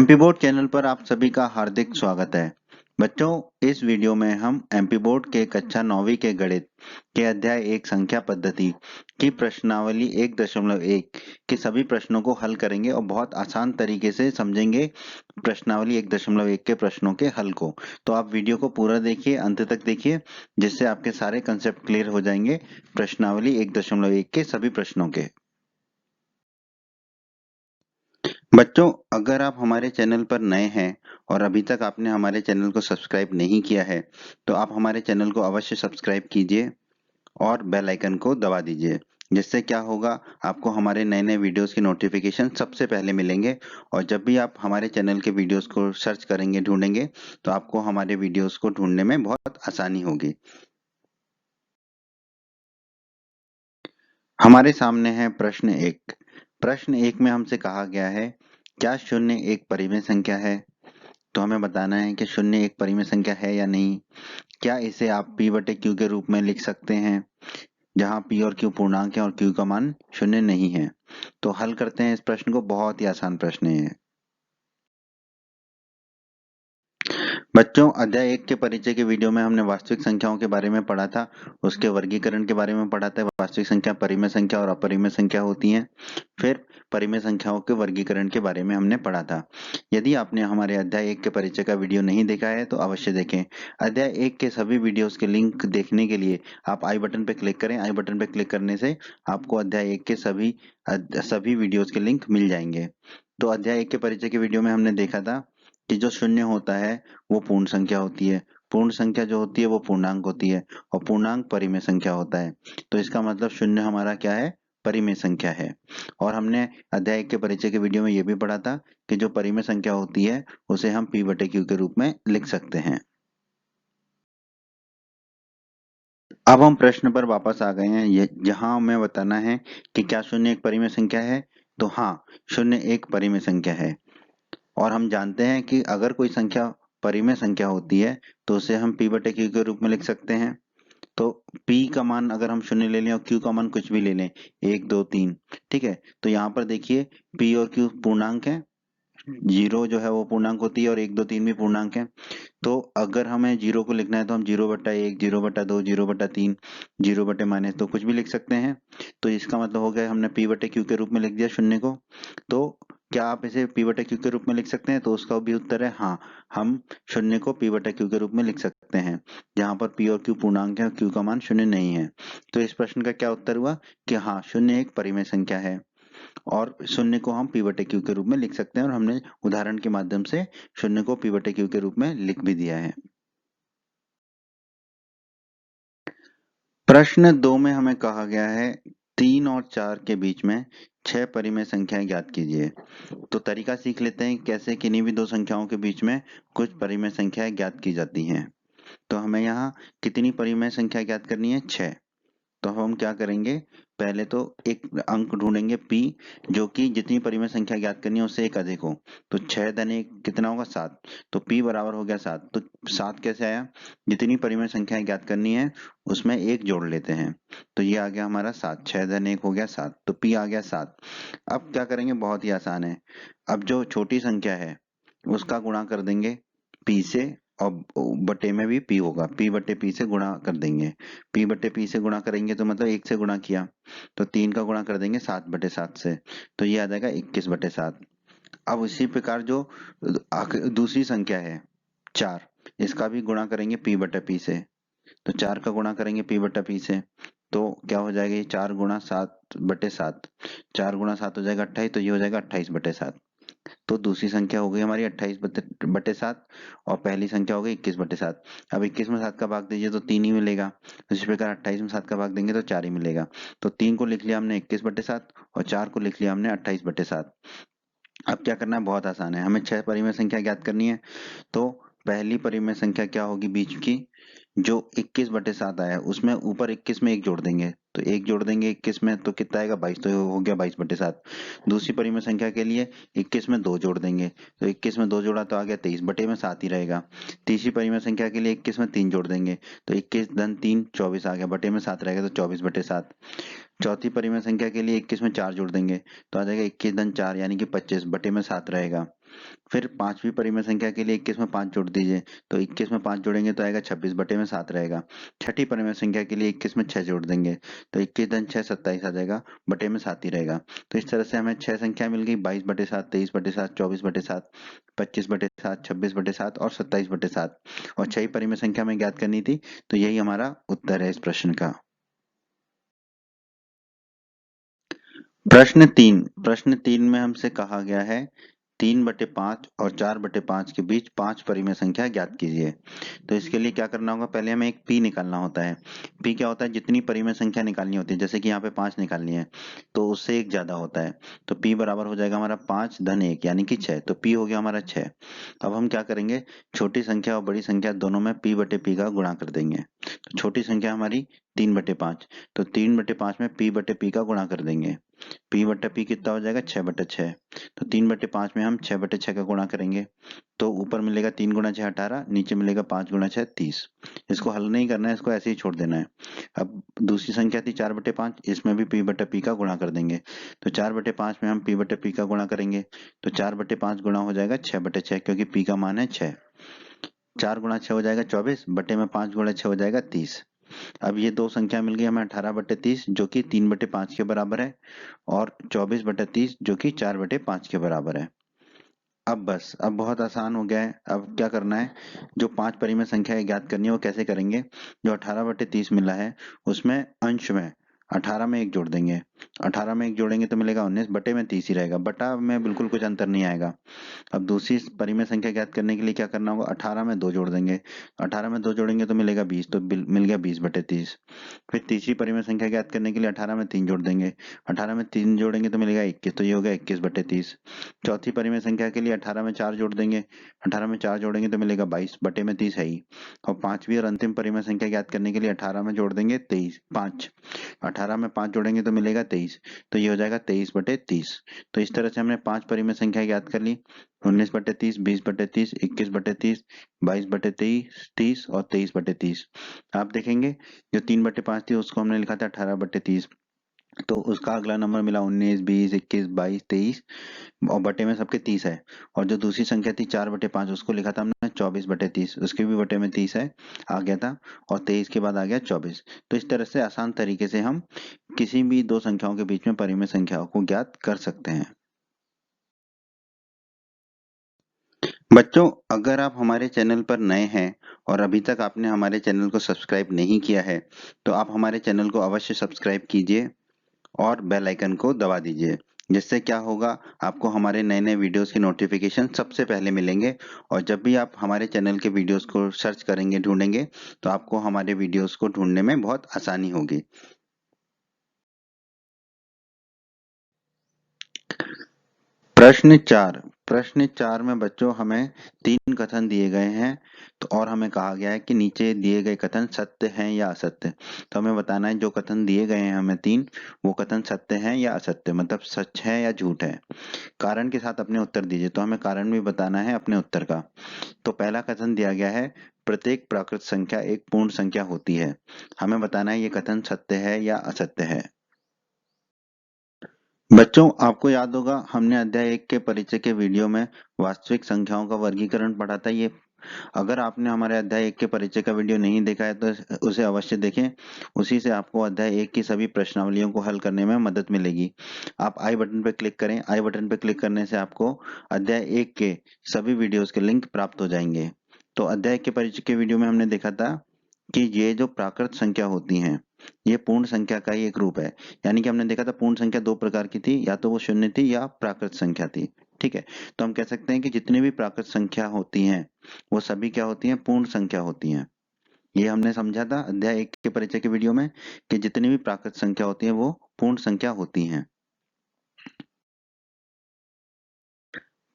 MP board channel पर आप सभी का हार्दिक स्वागत है। बच्चों, इस वीडियो में हम एमपी बोर्ड के कक्षा 9वीं के गणित के अध्याय 1 संख्या पद्धति की प्रश्नावली 1.1 के सभी प्रश्नों को हल करेंगे और बहुत आसान तरीके से समझेंगे प्रश्नावली 1.1 के प्रश्नों के हल को। तो आप वीडियो को पूरा देखिए, अंत तक देखिए, जिससे आपके सारे कंसेप्ट क्लियर हो जाएंगे प्रश्नावली 1.1 के सभी प्रश्नों के। बच्चों, अगर आप हमारे चैनल पर नए हैं और अभी तक आपने हमारे चैनल को सब्सक्राइब नहीं किया है, तो आप हमारे चैनल को अवश्य सब्सक्राइब कीजिए और बेल आइकन को दबा दीजिए। जिससे क्या होगा, आपको हमारे नए नए वीडियोस की नोटिफिकेशन सबसे पहले मिलेंगे और जब भी आप हमारे चैनल के वीडियोस को सर्च करेंगे, ढूंढेंगे, तो आपको हमारे वीडियोस को ढूंढने में बहुत आसानी होगी। हमारे सामने है प्रश्न 1। प्रश्न 1 में हमसे कहा गया है, क्या शून्य एक परिमेय संख्या है? तो हमें बताना है कि शून्य एक परिमेय संख्या है या नहीं। क्या इसे आप p बटे q के रूप में लिख सकते हैं, जहां p और q पूर्णांक है और q का मान शून्य नहीं है। तो हल करते हैं इस प्रश्न को। बहुत ही आसान प्रश्न है ये। बच्चों, अध्याय 1 के परिचय के वीडियो में हमने वास्तविक संख्याओं के बारे में पढ़ा था, उसके वर्गीकरण के बारे में पढ़ा था। वास्तविक संख्या, परिमेय संख्या और अपरिमेय संख्या होती हैं। फिर परिमेय संख्याओं के वर्गीकरण के बारे में हमने पढ़ा था। यदि आपने हमारे अध्याय 1 के परिचय का वीडियो नहीं देखा है तो अवश्य देखें। अध्याय 1 के सभी वीडियोस के लिंक देखने के लिए आप आई बटन पर क्लिक करें। आई बटन पर क्लिक करने से आपको अध्याय 1 के सभी वीडियोस के लिंक मिल जाएंगे। तो अध्याय 1 के परिचय के वीडियो में हमने देखा था कि जो शून्य होता है वो पूर्ण संख्या होती है, पूर्ण संख्या जो होती है वो पूर्णांक होती है और पूर्णांक परिमेय संख्या होता है। तो इसका मतलब शून्य हमारा क्या है? परिमेय संख्या है। और हमने अध्याय 1 के परिचय के वीडियो में ये भी पढ़ा था कि जो परिमेय संख्या होती है उसे हम p बटे q के रूप में लिख सकते हैं। अब हम प्रश्न पर वापस आ गए हैं, जहां हमें बताना है कि क्या शून्य एक परिमेय संख्या है। तो हाँ, शून्य एक परिमेय संख्या है। और हम जानते हैं कि अगर कोई संख्या परिमेय संख्या होती है तो उसे हम p बटे q के रूप में लिख सकते हैं। तो p का मान अगर हम शून्य ले लें और q का मान कुछ भी ले लें, 1 2 3, ठीक है। तो यहाँ पर देखिए p और q पूर्णांक है, 0 जो है वो पूर्णांक होती है और 1 2 3 भी पूर्णांक है। तो अगर हमें 0 को लिखना है तो हम 0/1, 0/2, 0/3, 0/- कुछ भी लिख सकते हैं। तो इसका मतलब हो गया हमने p बटे q के रूप में लिख दिया शून्य को। तो क्या आप इसे p बटे q के रूप में लिख सकते हैं? तो उसका भी उत्तर है हाँ, हम शून्य को p बटे q के रूप में लिख सकते हैं, जहां पर p और q पूर्णांक है और q का मान शून्य नहीं है। तो इस प्रश्न का क्या उत्तर हुआ कि हाँ, शून्य एक परिमेय संख्या है और शून्य को हम p बटे q के रूप में लिख सकते हैं। और हमने उदाहरण के माध्यम से शून्य को p बटे q के रूप में लिख भी दिया है। प्रश्न 2 में हमें कहा गया है 3 और 4 के बीच में 6 परिमेय संख्याएं ज्ञात कीजिए। तो तरीका सीख लेते हैं कैसे किन्हीं भी दो संख्याओं के बीच में कुछ परिमेय संख्याएं ज्ञात की जाती हैं। तो हमें यहाँ कितनी परिमेय संख्या ज्ञात करनी है? 6। तो हम क्या करेंगे, पहले तो एक अंक ढूंढेंगे p, जो कि जितनी परिमेय संख्या ज्ञात करनी है उससे एक अधिक हो। तो 6 धन 1 कितना होगा? 7। तो p बराबर हो गया 7। तो 7 कैसे आया? जितनी परिमेय संख्याएं ज्ञात करनी है उसमें एक जोड़ लेते हैं। तो ये आ गया हमारा 7। 6 धन 1 हो गया 7, तो p आ गया 7। अब क्या करेंगे, बहुत ही आसान है। अब जो छोटी संख्या है उसका गुणा कर देंगे p से और बटे में भी p होगा, p बटे p से गुणा कर देंगे। p बटे p से गुणा करेंगे तो मतलब 1 से गुणा किया, तो 3 का गुणा कर देंगे 7/7 से, तो ये आ जाएगा 21/7। अब इसी प्रकार जो दूसरी संख्या है 4, इसका भी गुणा करेंगे p बटे p से। तो 4 का गुणा करेंगे p बटा p से, तो क्या हो जाएगा, ये 4 गुणा 7/7, 4 गुणा 7 हो जाएगा 28, तो ये हो जाएगा 28/7। तो दूसरी संख्या हो गई हमारी 28/7 और पहली संख्या हो गई 21/7। अब 21 में 7 का भाग दीजिए तो 3 ही मिलेगा। तो इस प्रकार 28 में 7 का भाग देंगे तो 4 ही मिलेगा। तो 3 को लिख लिया हमने 21/7 और 4 को लिख लिया हमने 28/7। अब क्या करना है, बहुत आसान है, हमें 6 परिमेय संख्या ज्ञात करनी है। तो पहली परिमेय संख्या क्या होगी बीच की, जो 21/7 आया है उसमें ऊपर 21 में एक जोड़ देंगे, तो एक जोड़ देंगे 21 में तो कितना आएगा, 22, तो हो गया 22/7। दूसरी परिमेय संख्या के लिए 21 में 2 जोड़ देंगे, तो 21 में 2 जोड़ा तो आ गया 23/7 ही रहेगा। तीसरी परिमेय संख्या के लिए 21 में 3 जोड़ देंगे, तो 21 धन 3 24 आ गया, बटे में 7 रहेगा तो 24/7। चौथी परिमेय संख्या के लिए 21 में 4 जोड़ देंगे तो आ जाएगा 21 धन 4 यानी कि 25, बटे में 7 रहेगा। फिर पांचवी परिमेय संख्या के लिए 21 में 5 जोड़ दीजिए, तो 21 में 5 जोड़ेंगे तो आएगा 26 बटे में 7 रहेगा। छठी परिमेय संख्या के लिए 21 में 6 जोड़ देंगे, तो 21 धन 6 27 आ जाएगा, बटे में 7 ही रहेगा। तो इस तरह से हमें 6 संख्या मिल गई, 22 बटे 7, 23 बटे 7, 24 बटे 7, 25 बटे 7, 26 बटे 7 और 27 बटे 7। और 6 परिमेय संख्या में ज्ञात करनी थी, तो यही हमारा उत्तर है इस प्रश्न का। प्रश्न 3 में हमसे कहा गया है 3/5 और 4/5 के बीच 5 परिमेय संख्या ज्ञात कीजिए। तो इसके लिए क्या करना होगा, पहले हमें एक p निकालना होता है। p क्या होता है, जितनी परिमेय संख्या निकालनी होती है, जैसे कि यहाँ पे 5 निकालनी है तो उससे एक ज्यादा होता है, तो p बराबर हो जाएगा हमारा 5 धन 1 यानी कि 6, तो p हो गया हमारा 6। अब हम क्या करेंगे, छोटी संख्या और बड़ी संख्या दोनों में p बटे p का गुणा कर देंगे। तो छोटी संख्या हमारी 3/5, तो 3/5 में p बटे p का गुणा कर देंगे। p बटा p कितना हो जाएगा, 6/6। तो 3/5 में हम 6/6 का गुणा करेंगे, तो ऊपर मिलेगा 3 गुणा 6 18, नीचे मिलेगा 5 गुणा 6 30। इसको हल नहीं करना है, इसको ऐसे ही छोड़ देना है। अब दूसरी संख्या थी 4/5, इसमें भी p बटा p का गुणा कर देंगे। तो 4/5 में हम p बटा p का गुणा करेंगे, तो 4/5 गुणा हो जाएगा 6/6, क्योंकि p का मान है 6। 4 गुणा 6 हो जाएगा 24, बटे में 5 गुणा 6 हो जाएगा 30। अब ये दो संख्या मिल गई हमें 18/30 जो कि 3/5 के बराबर है, और 24/30 जो कि 4/5 के बराबर है। अब बस, अब बहुत आसान हो गया है। अब क्या करना है, जो 5 परिमेय संख्या है ज्ञात करनी है वो कैसे करेंगे। जो 18/30 मिला है उसमें अंश में 18 में 1 जोड़ देंगे, 18 में 1 जोड़ेंगे तो मिलेगा 19, बटे में 30 ही रहेगा, बटा में बिल्कुल कुछ अंतर नहीं आएगा। अब दूसरी परिमेय संख्या ज्ञात करने के लिए क्या करना होगा, 18 में 2 जोड़ देंगे, 18 में 2 जोड़ेंगे तो मिलेगा 20, तो मिल गया 20/30। फिर तीसरी परिमेय संख्या ज्ञात करने के लिए 18 में 3 जोड़ देंगे, 18 में 3 जोड़ेंगे तो मिलेगा 21, तो ये हो गया 21/30। चौथी परिमेय संख्या के लिए 18 में 4 जोड़ देंगे, 18 में 4 जोड़ेंगे तो मिलेगा 22, बटे में 30 है ही। और पांचवी और अंतिम परिमेय संख्या ज्ञात करने के लिए 18 में जोड़ देंगे 5, 18 में 5 जोड़ेंगे तो मिलेगा 23, तो ये हो जाएगा 23/30। तो इस तरह से हमने 5 परिमेय संख्या ज्ञात कर ली, 19/30, 20/30, 21/30, 22/30, 30 और 23/30। आप देखेंगे जो 3/5 थी उसको हमने लिखा था 18/30, तो उसका अगला नंबर मिला 19, 20, 21, 22, 23 और बटे में सबके 30 है। और जो दूसरी संख्या थी 4/5 उसको लिखा था हमने 24/30, उसके भी बटे में 30 है, आ गया था, और 23 के बाद आ गया 24। तो इस तरह से आसान तरीके से हम किसी भी दो संख्याओं के बीच में परिमेय संख्याओं को ज्ञात कर सकते हैं। बच्चों, अगर आप हमारे चैनल पर नए हैं और अभी तक आपने हमारे चैनल को सब्सक्राइब नहीं किया है, तो आप हमारे चैनल को अवश्य सब्सक्राइब कीजिए और बेल आइकन को दबा दीजिए। जिससे क्या होगा, आपको हमारे नए नए वीडियोस की नोटिफिकेशन सबसे पहले मिलेंगे, और जब भी आप हमारे चैनल के वीडियोस को सर्च करेंगे, ढूंढेंगे, तो आपको हमारे वीडियोस को ढूंढने में बहुत आसानी होगी। प्रश्न 4 में बच्चों हमें 3 कथन दिए गए हैं, तो और हमें कहा गया है कि नीचे दिए गए कथन सत्य हैं या असत्य। तो हमें बताना है जो कथन दिए गए हैं हमें 3, वो कथन सत्य हैं या असत्य, मतलब सच है या झूठ है। कारण के साथ अपने उत्तर दीजिए, तो हमें कारण भी बताना है अपने उत्तर का। तो पहला कथन दिया गया है, प्रत्येक प्राकृत संख्या एक पूर्ण संख्या होती है। हमें बताना है ये कथन सत्य है या असत्य है। बच्चों, आपको याद होगा हमने अध्याय 1 के परिचय के वीडियो में वास्तविक संख्याओं का वर्गीकरण पढ़ा था। ये अगर आपने हमारे अध्याय 1 के परिचय का वीडियो नहीं देखा है तो उसे अवश्य देखें। उसी से आपको अध्याय 1 की सभी प्रश्नावलियों को हल करने में मदद मिलेगी। आप आई बटन पर क्लिक करें, आई बटन पर क्लिक करने से आपको अध्याय 1 के सभी वीडियोस के लिंक प्राप्त हो जाएंगे। तो अध्याय के परिचय के वीडियो में हमने देखा था कि ये जो प्राकृत संख्या होती हैं, ये पूर्ण संख्या का ही एक रूप है। यानी कि हमने देखा था पूर्ण संख्या दो प्रकार की थी, या तो वो शून्य थी या प्राकृत संख्या थी। ठीक है, तो हम कह सकते हैं कि जितनी भी प्राकृत संख्या होती हैं वो सभी क्या होती हैं, पूर्ण संख्या होती हैं। ये हमने समझा था अध्याय 1 के परिचय के वीडियो में कि जितनी भी प्राकृत संख्या होती है वो पूर्ण संख्या होती हैं।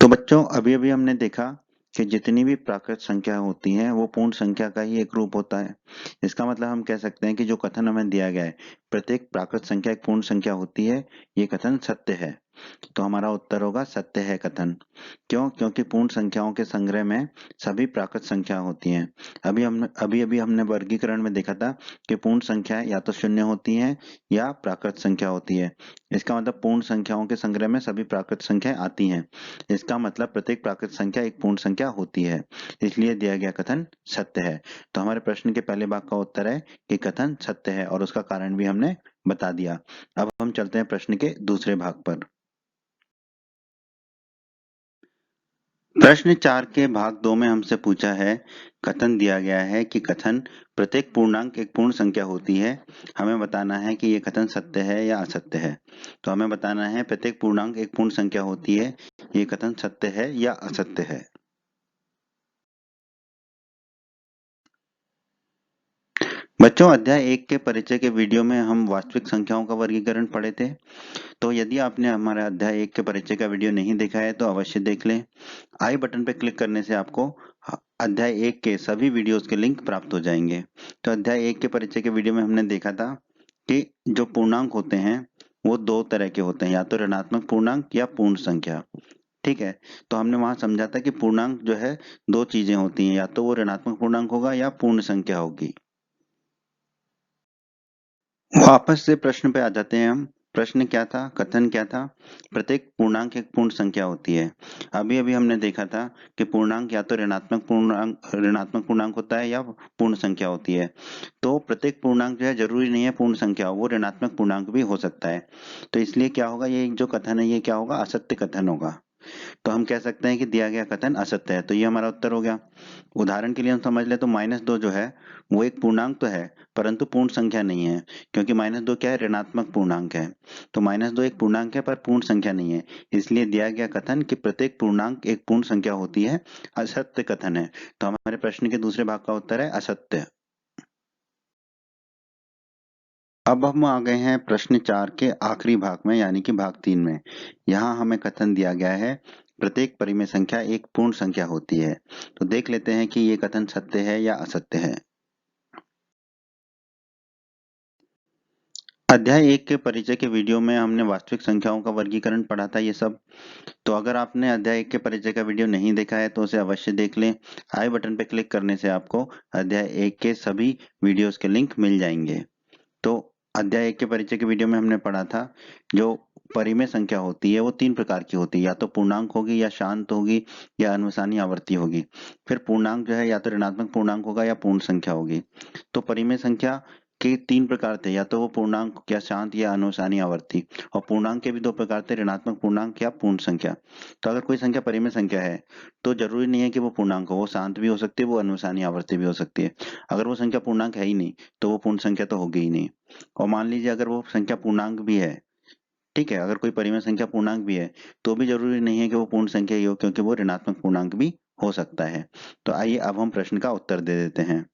तो बच्चों, अभी अभी हमने देखा कि जितनी भी प्राकृत संख्या होती हैं वो पूर्ण संख्या का ही एक रूप होता है। इसका मतलब हम कह सकते हैं कि जो कथन हमें दिया गया है, प्रत्येक प्राकृत संख्या एक पूर्ण संख्या होती है, ये कथन सत्य है। तो हमारा उत्तर होगा सत्य है कथन। क्यों? क्योंकि पूर्ण संख्याओं के संग्रह में सभी प्राकृत संख्या होती हैं। अभी अभी हमने वर्गीकरण में देखा था कि पूर्ण संख्याएं या तो शून्य होती हैं या प्राकृत संख्या होती है। इसका मतलब पूर्ण संख्याओं के संग्रह में सभी प्राकृत संख्याएं आती हैं। इसका मतलब प्रत्येक प्राकृत संख्या एक पूर्ण संख्या होती है, इसलिए दिया गया कथन सत्य है। तो हमारे प्रश्न के पहले भाग का उत्तर है कि कथन सत्य है और उसका कारण भी हमने बता दिया। अब हम चलते हैं प्रश्न के दूसरे भाग पर। प्रश्न 4 के भाग 2 में हमसे पूछा है, कथन दिया गया है कि कथन प्रत्येक पूर्णांक एक पूर्ण संख्या होती है। हमें बताना है कि ये कथन सत्य है या असत्य है। तो हमें बताना है प्रत्येक पूर्णांक एक पूर्ण संख्या होती है, ये कथन सत्य है या असत्य है। बच्चों, अध्याय 1 के परिचय के वीडियो में हम वास्तविक संख्याओं का वर्गीकरण पढ़े थे। तो यदि आपने हमारा अध्याय 1 के परिचय का वीडियो नहीं देखा है तो अवश्य देख लें। आई बटन पर क्लिक करने से आपको अध्याय 1 के सभी वीडियोस के लिंक प्राप्त हो जाएंगे। तो अध्याय 1 के परिचय के वीडियो में हमने देखा था कि जो पूर्णांक होते हैं वो दो तरह के होते हैं, या तो ऋणात्मक पूर्णांक या पूर्ण संख्या। ठीक है, तो हमने वहां समझा था कि पूर्णांक जो है दो चीजें होती हैं, या तो वो ऋणात्मक पूर्णांक होगा या पूर्ण संख्या होगी। वापस से प्रश्न पे आ जाते हैं हम। प्रश्न क्या था? कथन क्या था? प्रत्येक पूर्णांक एक पूर्ण संख्या होती है। अभी अभी हमने देखा था कि पूर्णांक या तो ऋणात्मक पूर्णांक होता है या पूर्ण संख्या होती है। तो प्रत्येक पूर्णांक जो है जरूरी नहीं है पूर्ण संख्या हो, वो ऋणात्मक पूर्णांक भी हो सकता है। तो इसलिए क्या होगा, ये जो कथन है ये क्या होगा? असत्य कथन होगा। तो हम कह सकते हैं कि दिया गया कथन असत्य है। तो ये हमारा उत्तर हो गया। उदाहरण के लिए हम समझ ले तो -2 जो है वो एक पूर्णांक तो है परंतु पूर्ण संख्या नहीं है, क्योंकि -2 क्या है? ऋणात्मक पूर्णांक है। तो -2 एक पूर्णांक है पर पूर्ण संख्या नहीं है, इसलिए दिया गया कथन कि प्रत्येक पूर्णांक एक पूर्ण संख्या होती है असत्य कथन है। तो हमारे प्रश्न के दूसरे भाग का उत्तर है असत्य। अब हम आ गए हैं प्रश्न 4 के आखिरी भाग में, यानी कि भाग 3 में। यहाँ हमें कथन दिया गया है, प्रत्येक परिमेय संख्या एक पूर्ण संख्या होती है। तो देख लेते हैं कि ये कथन सत्य है या असत्य है। अध्याय 1 के परिचय के वीडियो में हमने वास्तविक संख्याओं का वर्गीकरण पढ़ा था ये सब। तो अगर आपने अध्याय 1 के परिचय का वीडियो नहीं देखा है तो उसे अवश्य देख लें। आई बटन पर क्लिक करने से आपको अध्याय 1 के सभी वीडियोस के लिंक मिल जाएंगे। तो अध्याय 1 के परिचय के वीडियो में हमने पढ़ा था, जो परिमेय संख्या होती है वो 3 प्रकार की होती है, या तो पूर्णांक होगी या शांत होगी या अनुसानी आवर्ती होगी। फिर पूर्णांक जो है या तो ऋणात्मक पूर्णांक होगा या पूर्ण संख्या होगी। तो परिमेय संख्या के 3 प्रकार थे, या तो वो पूर्णांक या शांत या अनुसानी आवर्ती। और पूर्णांक के भी 2 प्रकार थे, ऋणात्मक पूर्णांक या पूर्ण संख्या। तो अगर कोई संख्या परिमेय संख्या है तो जरूरी नहीं है कि वो पूर्णांक हो, वो शांत भी हो सकती है, वो अनुसानी आवर्ती भी हो सकती है। अगर वो संख्या पूर्णांक है ही नहीं तो वो पूर्ण संख्या तो होगी ही नहीं। और मान लीजिए अगर वो संख्या पूर्णांक भी है, ठीक है, अगर कोई परिमेय संख्या पूर्णांक भी है तो भी जरूरी नहीं है कि वो पूर्ण संख्या ही हो, क्योंकि वो ऋणात्मक पूर्णांक भी हो सकता है। तो आइए अब हम प्रश्न का उत्तर दे देते हैं।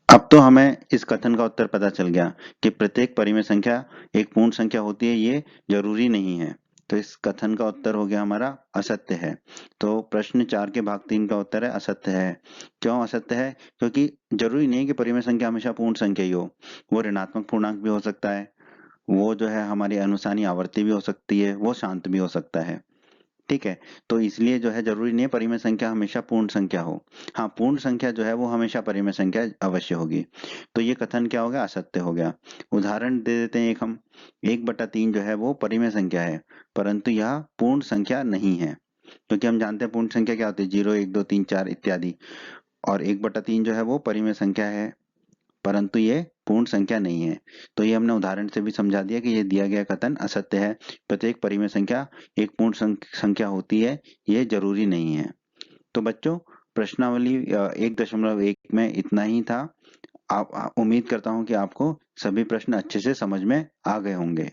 अब तो हमें इस कथन का उत्तर पता चल गया कि प्रत्येक परिमेय संख्या एक पूर्ण संख्या होती है, ये जरूरी नहीं है। तो इस कथन का उत्तर हो गया हमारा असत्य है। तो प्रश्न 4 के भाग 3 का उत्तर है असत्य है। क्यों असत्य है? क्योंकि जरूरी नहीं है कि परिमेय संख्या हमेशा पूर्ण संख्या ही हो, वो ऋणात्मक पूर्णांक भी हो सकता है, वो जो है हमारी अनुसानी आवर्ती भी हो सकती है, वो शांत भी हो सकता है। ठीक है, तो इसलिए जो है जरूरी नहीं है परिमेय संख्या हमेशा पूर्ण संख्या हो। हाँ, पूर्ण संख्या जो है वो हमेशा परिमेय संख्या अवश्य होगी। तो ये कथन क्या हो गया? असत्य हो गया। उदाहरण दे देते हैं एक हम। 1/3 जो है वो परिमेय संख्या है, परंतु यह पूर्ण संख्या नहीं है। क्योंकि हम जानते हैं पूर्ण संख्या क्या होती है, 0 1 2 3 4 इत्यादि। और 1/3 जो है वो परिमेय संख्या है, परंतु ये पूर्ण संख्या नहीं है। तो ये हमने उदाहरण से भी समझा दिया कि ये दिया गया कथन असत्य है। प्रत्येक परिमेय संख्या एक पूर्ण संख्या होती है, ये जरूरी नहीं है। तो बच्चों, प्रश्नावली 1.1 में इतना ही था। उम्मीद करता हूँ कि आपको सभी प्रश्न अच्छे से समझ में आ गए होंगे।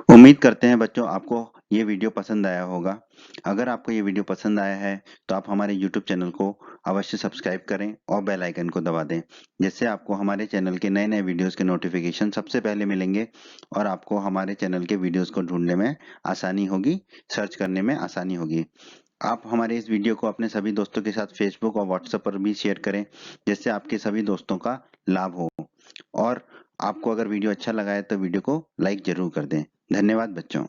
उम्मीद करते हैं बच्चों आपको ये वीडियो पसंद आया होगा। अगर आपको ये वीडियो पसंद आया है तो आप हमारे YouTube चैनल को अवश्य सब्सक्राइब करें और बेल आइकन को दबा दें, जिससे आपको हमारे चैनल के नए नए वीडियोस के नोटिफिकेशन सबसे पहले मिलेंगे और आपको हमारे चैनल के वीडियोस को ढूंढने में आसानी होगी, सर्च करने में आसानी होगी। आप हमारे इस वीडियो को अपने सभी दोस्तों के साथ फेसबुक और व्हाट्सएप पर भी शेयर करें, जिससे आपके सभी दोस्तों का लाभ हो। और आपको अगर वीडियो अच्छा लगा है तो वीडियो को लाइक जरूर कर दें। धन्यवाद बच्चों।